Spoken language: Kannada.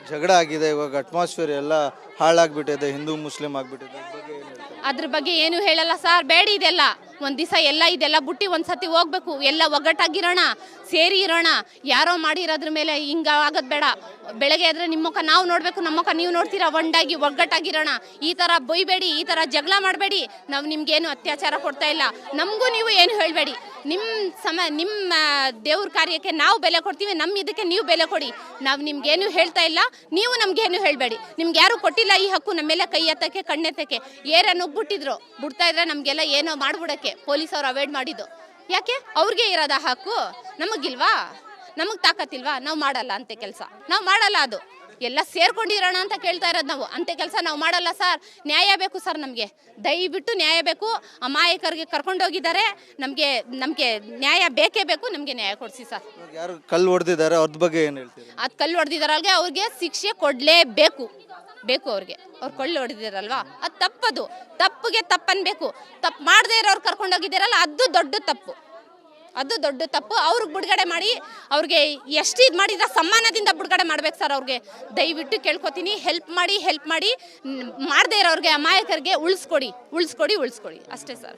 ಜಗಳ ಆಗಿದೆ, ಇವಾಗ ಅಟ್ಮಾಸ್ಫಿಯರ್ ಎಲ್ಲ ಹಾಳಾಗ್ಬಿಟ್ಟಿದೆ, ಹಿಂದೂ ಮುಸ್ಲಿಂ ಆಗ್ಬಿಟ್ಟಿದೆ. ಇದ್ರ ಬಗ್ಗೆ ಏನ್ ಹೇಳ್ತೀರಾ? ಅದ್ರ ಬಗ್ಗೆ ಏನು ಹೇಳಲ್ಲ ಸರ್, ಬೇಡಿ ಇದೆಲ್ಲ ಒಂದು ದಿವಸ ಎಲ್ಲ ಇದೆಲ್ಲ ಬುಟ್ಟಿ ಒಂದ್ಸತಿ ಹೋಗ್ಬೇಕು, ಎಲ್ಲ ಒಗ್ಗಟ್ಟಾಗಿರೋಣ, ಸೇರಿ ಇರೋಣ. ಯಾರೋ ಮಾಡಿರೋದ್ರ ಮೇಲೆ ಹಿಂಗ ಆಗೋದು ಬೇಡ. ಬೆಳಗ್ಗೆ ಎದ್ರೆ ನಿಮ್ಮ ಮುಖ ನಾವು ನೋಡಬೇಕು, ನಮ್ಮ ಮುಖ ನೀವು ನೋಡ್ತೀರಾ, ಒಂದಾಗಿ ಒಗ್ಗಟ್ಟಾಗಿರೋಣ. ಈ ಥರ ಬೊಯ್ಬೇಡಿ, ಈ ಥರ ಜಗಳ ಮಾಡಬೇಡಿ. ನಾವು ನಿಮ್ಗೇನು ಅತ್ಯಾಚಾರ ಕೊಡ್ತಾ ಇಲ್ಲ, ನಮಗೂ ನೀವು ಏನು ಹೇಳಬೇಡಿ. ನಿಮ್ಮ ದೇವ್ರ ಕಾರ್ಯಕ್ಕೆ ನಾವು ಬೆಲೆ ಕೊಡ್ತೀವಿ, ನಮ್ಮ ಇದಕ್ಕೆ ನೀವು ಬೆಲೆ ಕೊಡಿ. ನಾವು ನಿಮ್ಗೇನು ಹೇಳ್ತಾ ಇಲ್ಲ, ನೀವು ನಮ್ಗೇನು ಹೇಳಬೇಡಿ. ನಿಮ್ಗೆ ಯಾರು ಕೊಟ್ಟಿಲ್ಲ ಈ ಹಕ್ಕು ನಮ್ಮ ಮೇಲೆ ಕೈ ಎತ್ತಕ್ಕೆ ಕಣ್ಣೆತ್ತಕ್ಕೆ. ಏರನ್ನು ಬಿಟ್ಟಿದ್ರು, ಬಿಡ್ತಾ ಇದ್ರೆ ನಮಗೆಲ್ಲ ಏನೋ ಮಾಡ್ಬಿಡಕ್ಕೆ ಪೊಲೀಸವ್ರು ಅವಾಯ್ಡ್ ಮಾಡಿದ್ದು. ಯಾಕೆ ಅವ್ರಿಗೆ ಇರೋದ ಹಕ್ಕು, ನಮಗಿಲ್ವಾ? ನಮಗೆ ತಾಕತ್ತಿಲ್ವಾ? ನಾವು ಮಾಡಲ್ಲ ಅಂತೆ ಕೆಲಸ, ನಾವು ಮಾಡಲ್ಲ. ಅದು ಎಲ್ಲ ಸೇರ್ಕೊಂಡಿರೋಣ ಅಂತ ಕೇಳ್ತಾ ಇರೋದು ನಾವು. ಅಂತೆ ಕೆಲಸ ನಾವು ಮಾಡಲ್ಲ ಸರ್. ನ್ಯಾಯ ಬೇಕು ಸರ್, ನಮಗೆ ದಯವಿಟ್ಟು ನ್ಯಾಯ ಬೇಕು. ಅಮಾಯಕರಿಗೆ ಕರ್ಕೊಂಡೋಗಿದ್ದಾರೆ, ನಮಗೆ ನ್ಯಾಯ ಬೇಕೇ ಬೇಕು. ನಮಗೆ ನ್ಯಾಯ ಕೊಡಿಸಿ ಸರ್. ಯಾರು ಕಲ್ಲು ಹೊಡೆದಿದ್ದಾರೆ ಅವ್ರ ಬಗ್ಗೆ ಏನು ಹೇಳ್ತೀರಾ? ಅದು ಕಲ್ಲು ಹೊಡೆದಿದ್ದಾರಲ್ಗೆ ಅವ್ರಿಗೆ ಶಿಕ್ಷೆ ಕೊಡಲೇಬೇಕು ಅವ್ರಿಗೆ. ಅವ್ರು ಕಲ್ಲು ಹೊಡೆದಿದ್ದಾರಲ್ವಾ, ಅದು ತಪ್ಪದು. ತಪ್ಪಿಗೆ ತಪ್ಪನ್ಬೇಕು. ತಪ್ಪು ಮಾಡದೇ ಇರೋರು ಕರ್ಕೊಂಡೋಗಿದ್ದಾರಲ್ಲ, ಅದು ದೊಡ್ಡ ತಪ್ಪು. ಅವ್ರಿಗೆ ಬಿಡುಗಡೆ ಮಾಡಿ, ಅವ್ರಿಗೆ ಎಷ್ಟು ಇದು ಮಾಡಿದ್ರೆ ಸಮ್ಮಾನದಿಂದ ಬಿಡುಗಡೆ ಮಾಡ್ಬೇಕು ಸರ್. ಅವ್ರಿಗೆ ದಯವಿಟ್ಟು ಕೇಳ್ಕೊತೀನಿ, ಹೆಲ್ಪ್ ಮಾಡಿ. ಮಾಡದೇ ಇರೋರಿಗೆ, ಅಮಾಯಕರಿಗೆ ಉಳಿಸ್ಕೊಡಿ ಅಷ್ಟೇ ಸರ್.